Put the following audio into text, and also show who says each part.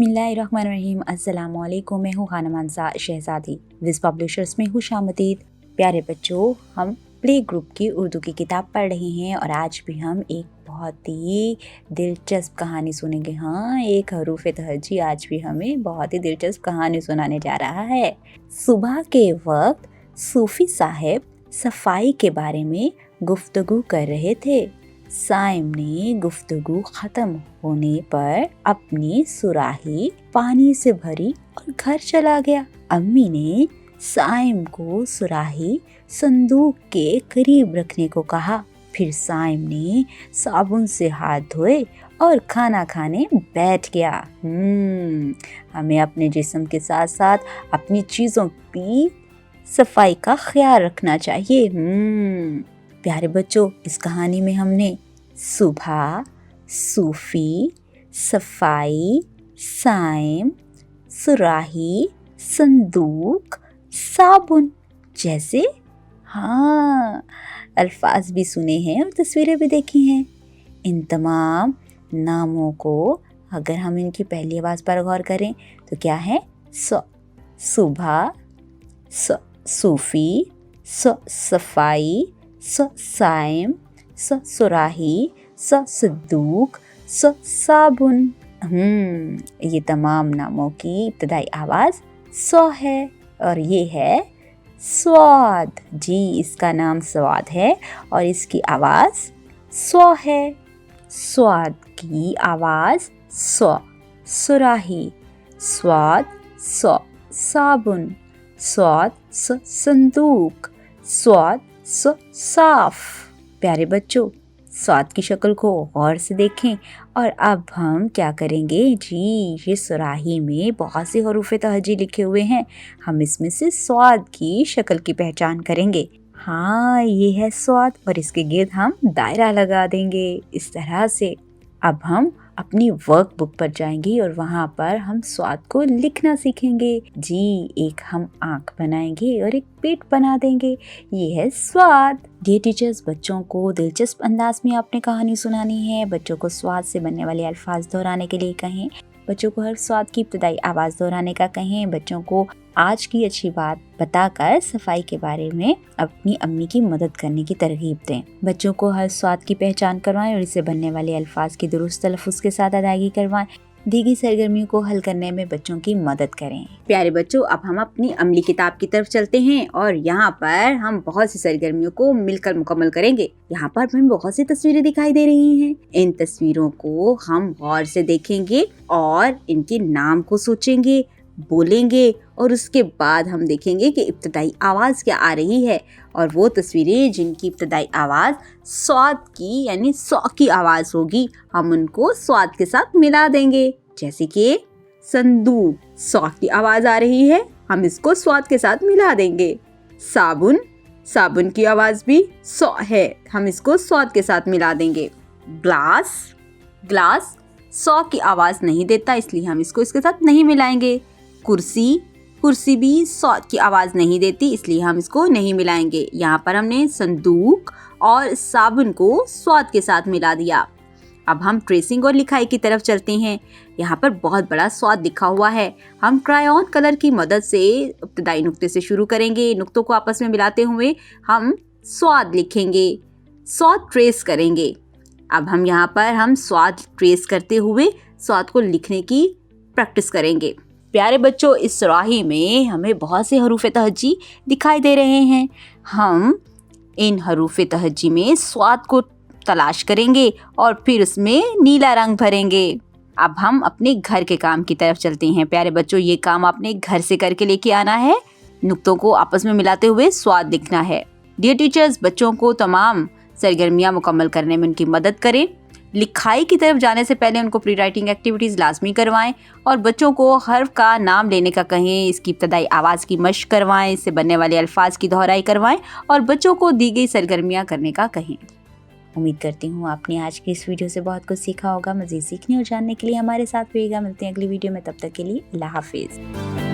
Speaker 1: बिस्मिल्लाहिर्रहमानिर्रहीम। अस्सलामुअलैकुम। मैं हूँ खानम अंसा शहज़ादी। विज़ पब्लिशर्स में खुशामदीद। प्यारे बच्चों, हम प्ले ग्रुप की उर्दू की किताब पढ़ रहे हैं और आज भी हम एक बहुत ही दिलचस्प कहानी सुनेंगे। हाँ, एक हरूफ तहज्जी आज भी हमें बहुत ही दिलचस्प कहानी सुनाने जा रहा है। सुबह के वक्त सूफी साहब सफाई के बारे में गुफ्तगू कर रहे थे। साइम ने गुफ्तगू खत्म होने पर अपनी सुराही पानी से भरी और घर चला गया। अम्मी ने साइम को सुराही संदूक के करीब रखने को कहा। फिर साइम ने साबुन से हाथ धोए और खाना खाने बैठ गया। हमें अपने जिस्म के साथ साथ अपनी चीजों की सफाई का ख्याल रखना चाहिए। प्यारे बच्चों, इस कहानी में हमने सुबह, सूफी, सफाई, साइम, सुराही, संदूक, साबुन जैसे अल्फाज भी सुने हैं और तस्वीरें भी देखी हैं। इन तमाम नामों को अगर हम इनकी पहली आवाज़ पर गौर करें तो क्या है? सुबह, सूफी, सफाई, साइम, सुराही, संदूक, साबुन। ये तमाम नामों की इब्तिदाई आवाज़ सौ है और ये है स्वाद। जी, इसका नाम स्वाद है और इसकी आवाज़ सौ है। स्वाद की आवाज़ सौ। सुराही, स्वाद, सौ। साबुन, स्वाद, संदूक, स्वाद, साफ। प्यारे बच्चों, स्वाद की शक्ल को गौर से देखें और अब हम क्या करेंगे? जी, ये सुराही में बहुत से हरूफ तहज्जी लिखे हुए हैं। हम इसमें से स्वाद की शक्ल की पहचान करेंगे। हाँ, ये है स्वाद और इसके गिर्द हम दायरा लगा देंगे इस तरह से। अब हम अपनी वर्क बुक पर जाएंगे और वहाँ पर हम स्वाद को लिखना सीखेंगे। जी, एक हम आँख बनाएंगे और एक पेट बना देंगे। ये है स्वाद। ये टीचर्स, बच्चों को दिलचस्प अंदाज में आपने कहानी सुनानी है। बच्चों को स्वाद से बनने वाले अल्फाज दोहराने के लिए कहें। बच्चों को हर स्वाद की इब्तिदाई आवाज़ दोहराने का कहें। बच्चों को आज की अच्छी बात बताकर सफाई के बारे में अपनी अम्मी की मदद करने की तरगीब दें। बच्चों को हर स्वाद की पहचान करवाएं और इससे बनने वाले अल्फाज की दुरुस्त तलफ़्फ़ुज़ के साथ अदायगी करवाएं। दी गई सरगर्मियों को हल करने में बच्चों की मदद करें। प्यारे बच्चों, अब हम अपनी अमली किताब की तरफ चलते हैं और यहाँ पर हम बहुत सी सरगर्मियों को मिलकर मुकम्मल करेंगे। यहाँ पर हमें बहुत सी तस्वीरें दिखाई दे रही हैं। इन तस्वीरों को हम गौर से देखेंगे और इनके नाम को सोचेंगे, बोलेंगे और उसके बाद हम देखेंगे कि इब्तिदाई आवाज़ क्या आ रही है। और वो तस्वीरें जिनकी इब्तिदाई आवाज़ स्वाद की यानी सौ की आवाज़ होगी, हम उनको स्वाद के साथ मिला देंगे। जैसे कि संदूक, सौ की आवाज़ आ रही है, हम इसको स्वाद के साथ मिला देंगे। साबुन, साबुन की आवाज़ भी सौ है, हम इसको स्वाद के साथ मिला देंगे। ग्लास, ग्लास सौ की आवाज़ नहीं देता, इसलिए हम इसको इसके साथ नहीं मिलाएंगे। कुर्सी, कुर्सी भी स्वाद की आवाज़ नहीं देती, इसलिए हम इसको नहीं मिलाएंगे। यहाँ पर हमने संदूक और साबुन को स्वाद के साथ मिला दिया। अब हम ट्रेसिंग और लिखाई की तरफ चलते हैं। यहाँ पर बहुत बड़ा स्वाद लिखा हुआ है। हम क्रायॉन कलर की मदद से इब्तिदाई नुक्ते से शुरू करेंगे। नुक्तों को आपस में मिलाते हुए हम स्वाद लिखेंगे, स्वाद ट्रेस करेंगे। अब हम यहाँ पर हम स्वाद ट्रेस करते हुए स्वाद को लिखने की प्रैक्टिस करेंगे। प्यारे बच्चों, इस सुराही में हमें बहुत से हरूफ तहज्जी दिखाई दे रहे हैं। हम इन हरूफ तहज्जी में स्वाद को तलाश करेंगे और फिर उसमें नीला रंग भरेंगे। अब हम अपने घर के काम की तरफ चलते हैं। प्यारे बच्चों, ये काम आपने घर से करके लेके आना है। नुक्तों को आपस में मिलाते हुए स्वाद लिखना है। डियर टीचर्स, बच्चों को तमाम सरगर्मियाँ मुकम्मल करने में उनकी मदद करें। लिखाई की तरफ जाने से पहले उनको प्री राइटिंग एक्टिविटीज़ लाजमी करवाएं और बच्चों को हर्फ का नाम लेने का कहें। इसकी इब्तदाई आवाज़ की मशक करवाएं, इससे बनने वाले अल्फाज की दोहराई करवाएं और बच्चों को दी गई सरगर्मियाँ करने का कहें। उम्मीद करती हूँ आपने आज की इस वीडियो से बहुत कुछ सीखा होगा। मज़ीद सीखने और जानने के लिए हमारे साथ रहिएगा। मिलते हैं अगली वीडियो में, तब तक के लिए अल्लाह हाफिज़।